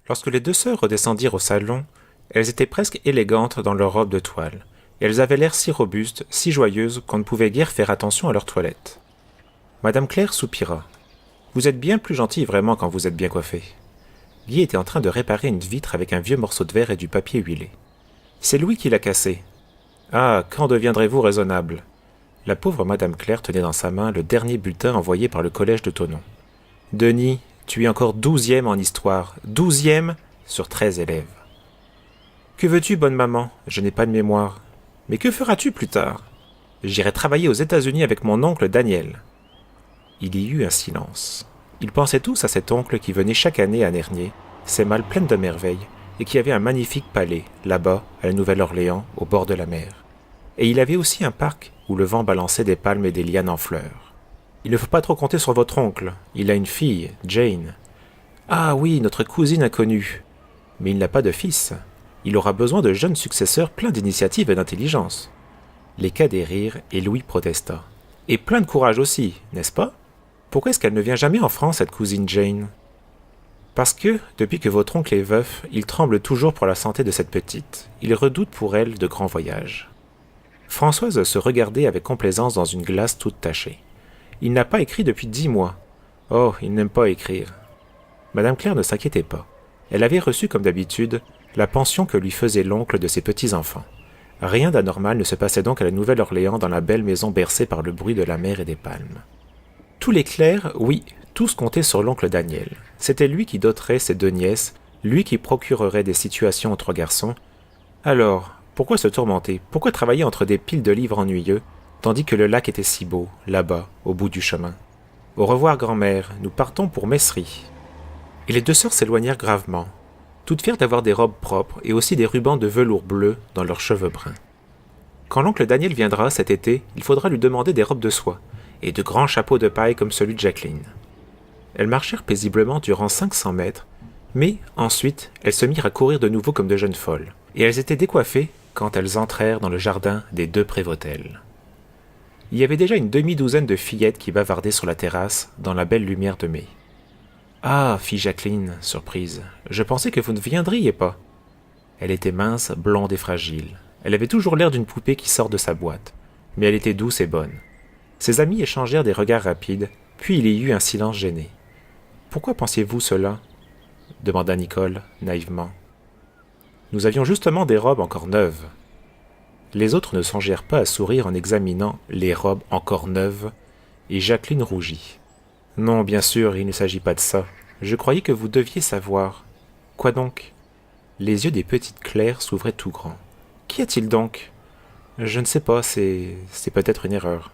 Lorsque les deux sœurs redescendirent au salon, elles étaient presque élégantes dans leurs robes de toile, et elles avaient l'air si robustes, si joyeuses qu'on ne pouvait guère faire attention à leur toilette. Madame Claire soupira. « Vous êtes bien plus gentille vraiment quand vous êtes bien coiffée. » Guy était en train de réparer une vitre avec un vieux morceau de verre et du papier huilé. « C'est Louis qui l'a cassé. »« Ah, quand deviendrez-vous raisonnable ?» La pauvre Madame Claire tenait dans sa main le dernier bulletin envoyé par le collège de Thonon. « Denis, tu es encore 12e en histoire, 12e sur 13 élèves. »« Que veux-tu, bonne maman? Je n'ai pas de mémoire. »« Mais que feras-tu plus tard? »« J'irai travailler aux États-Unis avec mon oncle Daniel. » Il y eut un silence. Ils pensaient tous à cet oncle qui venait chaque année à Nernier, ses malles pleines de merveilles, et qui avait un magnifique palais, là-bas, à la Nouvelle-Orléans, au bord de la mer. Et il avait aussi un parc où le vent balançait des palmes et des lianes en fleurs. Il ne faut pas trop compter sur votre oncle. Il a une fille, Jane. Ah oui, notre cousine inconnue. Mais il n'a pas de fils. Il aura besoin de jeunes successeurs pleins d'initiative et d'intelligence. Les cadets rirent et Louis protesta. Et plein de courage aussi, n'est-ce pas? Pourquoi est-ce qu'elle ne vient jamais en France, cette cousine Jane? Parce que, depuis que votre oncle est veuf, il tremble toujours pour la santé de cette petite. Il redoute pour elle de grands voyages. Françoise se regardait avec complaisance dans une glace toute tachée. Il n'a pas écrit depuis 10 mois. Oh, il n'aime pas écrire. Madame Claire ne s'inquiétait pas. Elle avait reçu, comme d'habitude, la pension que lui faisait l'oncle de ses petits-enfants. Rien d'anormal ne se passait donc à la Nouvelle-Orléans dans la belle maison bercée par le bruit de la mer et des palmes. Tous les clercs, oui, tous comptaient sur l'oncle Daniel. C'était lui qui doterait ses deux nièces, lui qui procurerait des situations aux trois garçons. Alors, pourquoi se tourmenter? Pourquoi travailler entre des piles de livres ennuyeux, tandis que le lac était si beau, là-bas, au bout du chemin? Au revoir, grand-mère, nous partons pour Messery. Et les deux sœurs s'éloignèrent gravement, toutes fières d'avoir des robes propres et aussi des rubans de velours bleu dans leurs cheveux bruns. Quand l'oncle Daniel viendra cet été, il faudra lui demander des robes de soie et de grands chapeaux de paille comme celui de Jacqueline. Elles marchèrent paisiblement durant 500 mètres, mais ensuite elles se mirent à courir de nouveau comme de jeunes folles, et elles étaient décoiffées quand elles entrèrent dans le jardin des deux Prévôtel. Il y avait déjà une demi-douzaine de fillettes qui bavardaient sur la terrasse dans la belle lumière de mai. « Ah, fit Jacqueline, surprise, je pensais que vous ne viendriez pas. » Elle était mince, blonde et fragile. Elle avait toujours l'air d'une poupée qui sort de sa boîte, mais elle était douce et bonne. Ses amis échangèrent des regards rapides, puis il y eut un silence gêné. « Pourquoi pensiez-vous cela ?» demanda Nicole, naïvement. « Nous avions justement des robes encore neuves. » Les autres ne songèrent pas à sourire en examinant les robes encore neuves, et Jacqueline rougit. « Non, bien sûr, il ne s'agit pas de ça. Je croyais que vous deviez savoir. »« Quoi donc ?» Les yeux des petites Claires s'ouvraient tout grands. « Qu'y a-t-il donc ?»« Je ne sais pas, c'est peut-être une erreur. »